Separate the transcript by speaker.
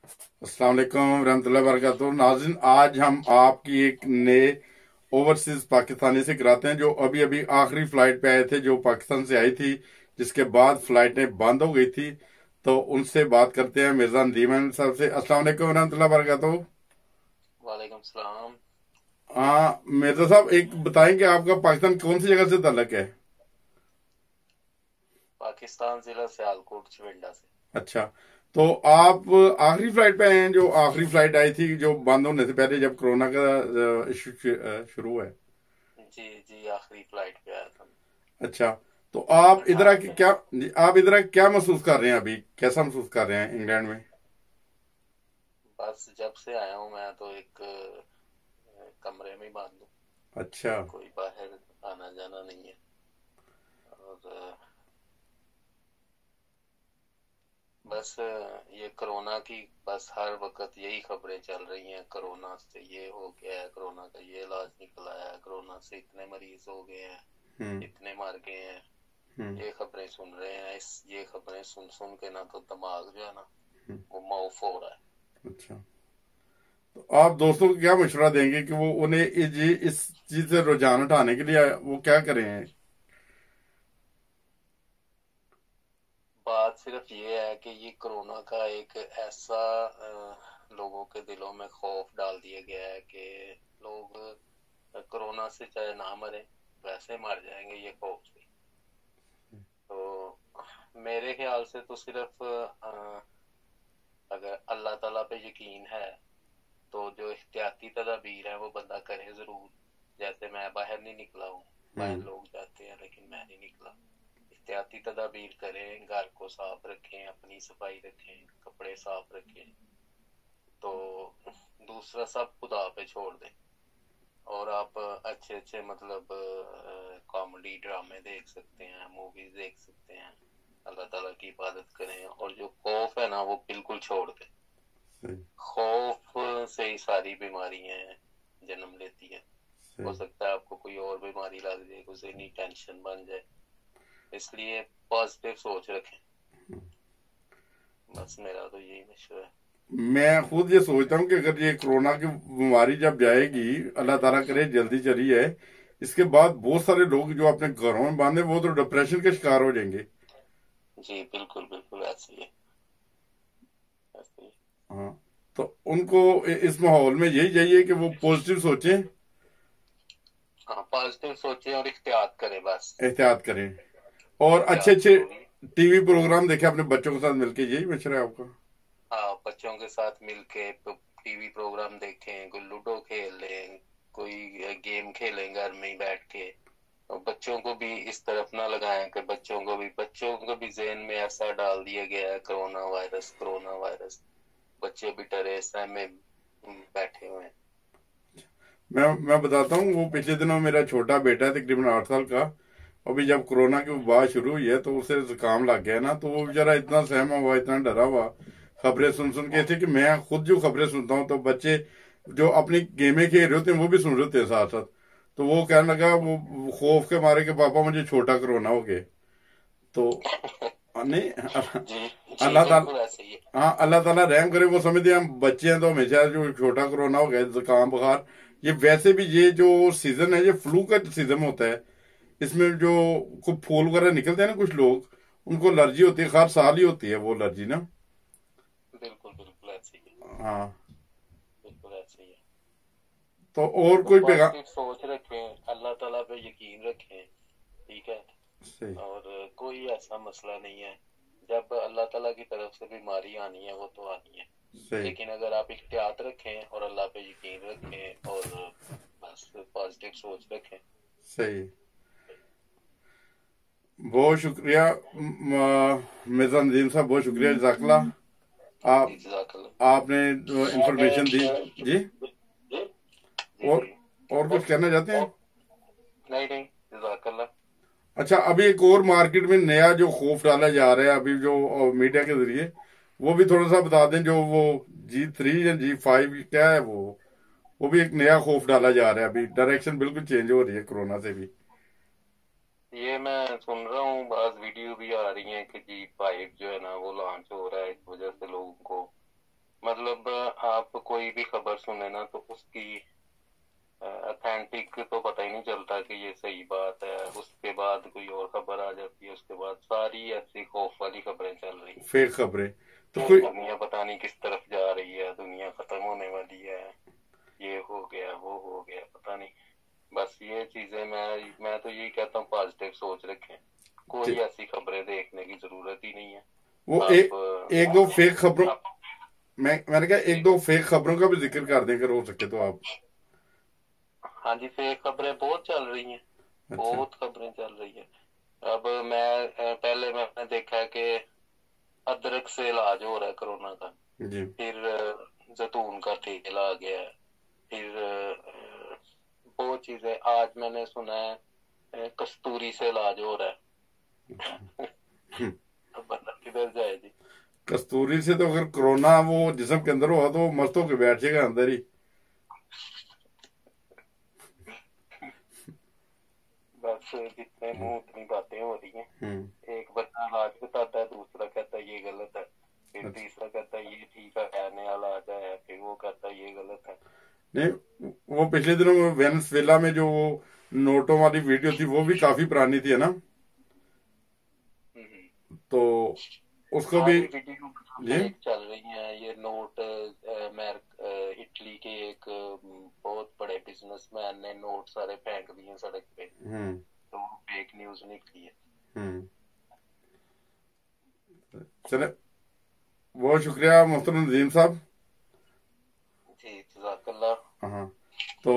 Speaker 1: अस्सलाम वालेकुम रहमतुल्लाहि वबरकातुहू। नाज़रीन, आज हम आपकी एक नए ओवरसीज पाकिस्तानी से कराते हैं जो अभी अभी आखिरी फ्लाइट पे आए थे, जो पाकिस्तान से आई थी, जिसके बाद फ्लाइटें बंद हो गई थी। तो उनसे बात करते हैं मिर्जा नदीम अहमद साहब से। अस्सलाम वालेकुम रहमतुल्लाहि वबरकातुहू।
Speaker 2: वालेकुम सलाम।
Speaker 1: हाँ मिर्जा साहब, एक बताएंगे आपका पाकिस्तान कौन सी जगह से ताल्लुक है?
Speaker 2: पाकिस्तान जिला सियालकोट चविंडा से।
Speaker 1: अच्छा, तो आप आखिरी फ्लाइट पे आए हैं, जो आखिरी फ्लाइट आई थी जो बंद होने से पहले, जब कोरोना का इशू शुरू हुआ है।
Speaker 2: जी जी, आखिरी फ्लाइट पे आया था।
Speaker 1: अच्छा, तो आप इधर
Speaker 2: 18
Speaker 1: आके
Speaker 2: पे।
Speaker 1: क्या, आप इधर आके क्या महसूस कर रहे हैं? अभी कैसा महसूस कर रहे हैं इंग्लैंड में?
Speaker 2: बस जब से आया हूँ मैं तो एक कमरे में ही बंद हूँ।
Speaker 1: अच्छा।
Speaker 2: कोई बाहर आना जाना नहीं है। और बस ये कोरोना की बस हर वक्त यही खबरें चल रही हैं। कोरोना से ये हो गया है, कोरोना का ये इलाज निकल आया है, कोरोना से इतने मरीज हो गए हैं,
Speaker 1: हम्म।
Speaker 2: इतने मर गए हैं।
Speaker 1: हम्म।
Speaker 2: ये खबरें सुन रहे हैं। ये खबरें सुन सुन के ना तो दिमाग जो है ना
Speaker 1: हम्म।
Speaker 2: वो माउफ हो रहा है।
Speaker 1: अच्छा, तो आप दोस्तों को क्या मशवरा देंगे कि वो उन्हें इस चीज से रुझान उठाने के लिए वो क्या करें?
Speaker 2: बात सिर्फ ये है कि ये कोरोना का एक ऐसा लोगों के दिलों में खौफ डाल दिया गया है कि लोग कोरोना से चाहे ना मरे, वैसे मर जाएंगे ये खौफ से। तो मेरे ख्याल से तो सिर्फ अगर अल्लाह ताला पे यकीन है तो जो एहतियाती तदाबीर है वो बंदा करे जरूर। जैसे मैं बाहर नहीं निकला हूँ, बाहर
Speaker 1: हम्म।
Speaker 2: लोग जाते हैं लेकिन मैं नहीं निकला। एहतियाती तदाबीर करें, घर को साफ रखें, अपनी सफाई रखें, कपड़े साफ रखें। तो दूसरा सब खुदा पे छोड़ दें। और आप अच्छे अच्छे मतलब कॉमेडी ड्रामे देख सकते हैं, मूवीज देख सकते हैं, अल्लाह ताला की इबादत करें और जो खौफ है ना वो बिल्कुल छोड़ दें।
Speaker 1: सही।
Speaker 2: खौफ से ही सारी बीमारियां जन्म लेती है। हो
Speaker 1: सही।
Speaker 2: सकता है आपको कोई और बीमारी लग जाए, कुछ नहीं टेंशन बन जाए। इसलिए पॉजिटिव सोच रखें। बस मेरा तो यही मशवरा है।
Speaker 1: मैं खुद ये सोचता हूँ कि अगर ये कोरोना की बीमारी जब जाएगी, अल्लाह ताला करे जल्दी चली है, इसके बाद बहुत सारे लोग जो अपने घरों में बांधे वो तो डिप्रेशन के शिकार हो जाएंगे।
Speaker 2: जी बिल्कुल बिल्कुल ऐसे ही है। ऐसे ही।
Speaker 1: हाँ, तो उनको इस माहौल में यही चाहिए कि वो पॉजिटिव सोचें,
Speaker 2: हाँ, पॉजिटिव सोचें और इख्तियात करें बस।
Speaker 1: एहतियात करें, और अच्छे
Speaker 2: एहतियात
Speaker 1: अच्छे
Speaker 2: जरूरी है।
Speaker 1: टीवी प्रोग्राम देखें अपने बच्चों के साथ मिलके। यही मशवरा है आपका?
Speaker 2: हाँ, बच्चों के साथ मिलके टीवी प्रोग्राम देखें, कोई लूडो खेल लें, कोई गेम खेलें घर में ही बैठ के। और बच्चों को भी इस तरफ ना लगाएं कि बच्चों को भी ज़हन में ऐसा डाल दिया गया है कोरोना वायरस कोरोना वायरस। बच्चे भी डरे सहमे बैठे हुए हैं।
Speaker 1: मैं बताता हूँ, वो पिछले दिनों मेरा छोटा बेटा है, तकरीबन 8 साल का। अभी जब कोरोना की वबा शुरू हुई है तो उसे जुकाम लग गया ना, तो वो बेचारा इतना सहमा हुआ, इतना डरा हुआ, खबरें सुन सुन के थे कि मैं खुद जो खबरें सुनता हूँ तो बच्चे जो अपनी गेमें खेल रहे होते हैं वो भी सुन रहे होते हैं साथ साथ। तो वो कहने लगा, वो खौफ के मारे कि पापा मुझे छोटा कोरोना हो गया। तो नहीं,
Speaker 2: जी जी
Speaker 1: अल्लाह
Speaker 2: बिल्कुल
Speaker 1: ताला,
Speaker 2: ऐसे ही है।
Speaker 1: हाँ अल्लाह ताला रहम करे। वो समझते हैं हम बच्चे हैं तो हमेशा जो छोटा कोरोना हो गया, जुकाम बुखार, ये वैसे भी ये जो सीजन है ये फ्लू का सीजन होता है। इसमें जो खूब फूल वगैरह निकलते हैं ना, कुछ लोग उनको एलर्जी होती है, हर साल ही होती है वो एलर्जी ना।
Speaker 2: बिल्कुल बिल्कुल ऐसे ही है।
Speaker 1: हाँ,
Speaker 2: बिल्कुल ऐसे ही है।
Speaker 1: तो और
Speaker 2: तो
Speaker 1: कोई पैगाम?
Speaker 2: पॉजिटिव सोच रखें, अल्लाह ताला पे यकीन रखें। ठीक है।
Speaker 1: सही।
Speaker 2: और कोई ऐसा मसला नहीं है। जब अल्लाह ताला की तरफ से बीमारी आनी है वो तो आनी है।
Speaker 1: सही।
Speaker 2: लेकिन अगर आप इख्तियात रखें और अल्लाह पे यकीन रखें और बस पॉजिटिव सोच रखें।
Speaker 1: सही। बहुत शुक्रिया मिर्जा नदीम साहब, बहुत शुक्रिया, जजाकल्ला।
Speaker 2: जी
Speaker 1: आप
Speaker 2: जज़ाकल्लाह।
Speaker 1: आपने इंफॉर्मेशन दी। जी,
Speaker 2: जी
Speaker 1: और
Speaker 2: जी।
Speaker 1: और कुछ कहना चाहते हैं?
Speaker 2: नहीं नहीं, जज़ाकल्लाह।
Speaker 1: अच्छा, अभी एक और मार्केट में नया जो खौफ डाला जा रहा है अभी जो मीडिया के जरिए, वो भी थोड़ा सा बता दें। जो वो G3 या G5 क्या है, वो भी एक नया खौफ डाला जा रहा है। अभी डायरेक्शन बिल्कुल चेंज हो रही है कोरोना से भी।
Speaker 2: ये मैं सुन रहा हूँ, बात वीडियो भी आ रही है कि G5 जो है ना वो लॉन्च हो रहा है, इस वजह से लोगों को मतलब आप कोई भी खबर सुने ना तो उसकी ऑथेंटिक तो पता ही नहीं चलता कि ये सही बात है, उसके बाद कोई और खबर आ जाती है, उसके बाद सारी ऐसी खौफ वाली खबरें चल रही हैं।
Speaker 1: फेक खबरें तो
Speaker 2: ये
Speaker 1: कोई।
Speaker 2: दुनिया पता नहीं किस तरफ जा रही है, दुनिया खत्म होने वाली है, ये हो गया वो हो गया, पता नहीं। बस ये चीजें मैं तो यही कहता हूँ, पॉजिटिव सोच रखें, कोई ऐसी खबरें देखने की जरूरत ही नहीं है।
Speaker 1: वो एक दो
Speaker 2: आप,
Speaker 1: फेक खबरों,
Speaker 2: आप
Speaker 1: मैंने कहा एक
Speaker 2: जी
Speaker 1: दो फेक खबरों का भी जिक्र कर दें अगर हो सके तो आप।
Speaker 2: हाँ जी, फेक खबरें बहुत चल रही हैं,
Speaker 1: अच्छा।
Speaker 2: बहुत खबरें चल रही है। अब मैं पहले मैंने देखा है कि अदरक से इलाज हो रहा है कोरोना का,
Speaker 1: जी।
Speaker 2: फिर जैतून का तेल आ गया है, फिर बहुत चीजें। आज मैंने सुना है कस्तूरी से इलाज हो रहा है।
Speaker 1: हम्म।
Speaker 2: अब बंदा किधर जाए जी।
Speaker 1: कस्तूरी से तो अगर कोरोना वो जिस्म के अंदर हुआ तो वो मस्त होकर बैठ जाएगा अंदर ही।
Speaker 2: बस जितने मुंह उतनी बातें हो रही हैं।
Speaker 1: हम्म।
Speaker 2: एक बच्चा इलाज बताता है, दूसरा कहता है ये गलत है, फिर
Speaker 1: अच्छा।
Speaker 2: तीसरा कहता है ये ठीक है, नया इलाज आया है, फिर वो कहता है ये गलत है।
Speaker 1: नहीं, वो पिछले दिनों वेनेजुएला में जो वो नोटों वाली वीडियो थी वो भी काफी पुरानी थी, है ना?
Speaker 2: हम्म।
Speaker 1: तो उसको भी।
Speaker 2: सारी वीडियो
Speaker 1: जी।
Speaker 2: फेक चल रही हैं। ये नोट इटली के एक बहुत बड़े बिजनेसमैन ने नोट सारे फेंक दिए सड़क पे,
Speaker 1: हम्म।
Speaker 2: तो वो फेक न्यूज निकली है।
Speaker 1: हम्म। चले, बहुत शुक्रिया मोहतरम नदीम साहब।
Speaker 2: जी जज़ाकल्लाह।
Speaker 1: हाँ। तो